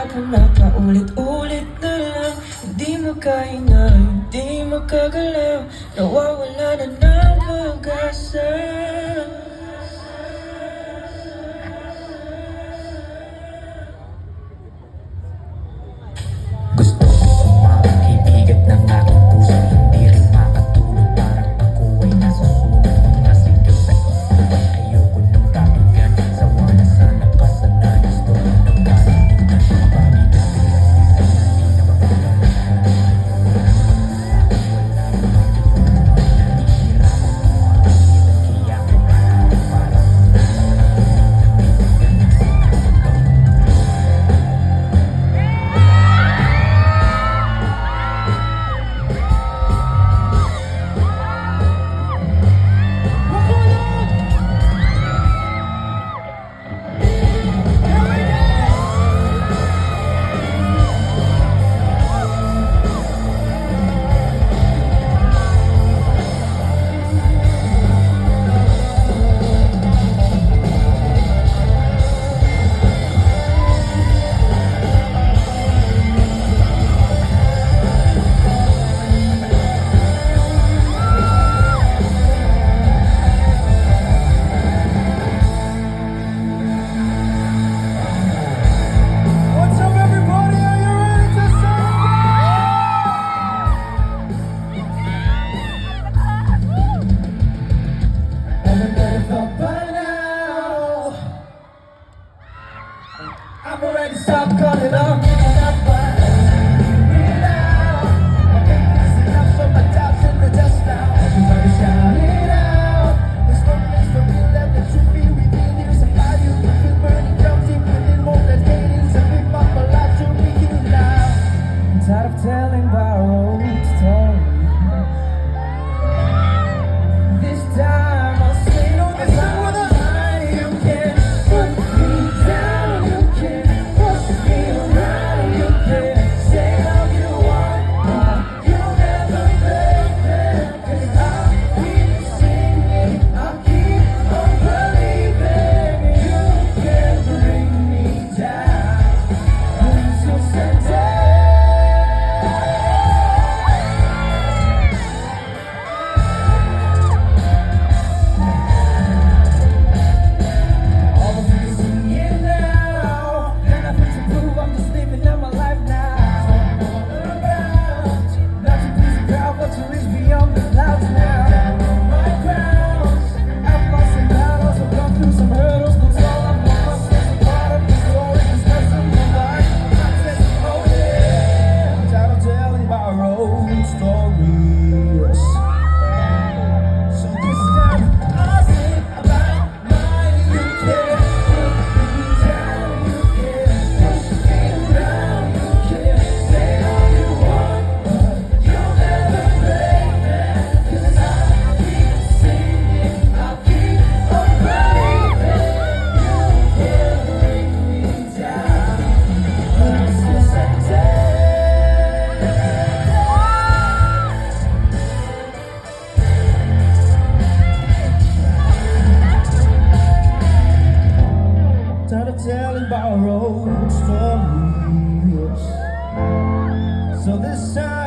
tinatanong paulit-ulit na lang. Hindi makahinga, hindi makagalaw, nawawala na ng pag-asa. Gusto ko sumama, ibigat ng aking puso, hindi rin makatulog, parang ako ay nasusunod. Mga sigaw sa isipan, ayoko nang kapigan, sawa na sa nakasanayan, gusto ko nang kalimutan. Mga bagay na pinasisan na di na mapagdalaman, ayaw na wala namang totoo, natitira ko mga kaya kumahal, parang nasa kaibigan na I'm already stopped calling up, picking up, but it out. Okay, listen up, so my doubts in the dust now. Everybody shout it out. There's no place for me left, the truth be revealed. Here's a fire you can feel burning down deep within, more than hatings. A big my life to be you now. I'm tired of telling borrowed stories. This time I'll say no, this time with a lie. You can put me down, you can push me around, you can say all you want, but you'll never break them. 'Cause I'll keep singing, I'll keep on believing. You can bring me down, until someday. All of you see it now. Got nothing to prove, I'm just living out my life now. About not to please the crowd, but to reach beyond the clouds now. Down on my grounds, I've lost some battles, I've gone through some hurdles, but all I'm lost is a part of the story. This lesson in life, I'm not testimony. I'm tired of telling borrowed stories. So this time I'll sing about mine. You can put me down, you can push me around, you can say all you want, but you'll never break that. 'Cause I'll keep singing, I'll keep on believing. You can bring me down, until someday. Tired of telling borrowed stories. So this time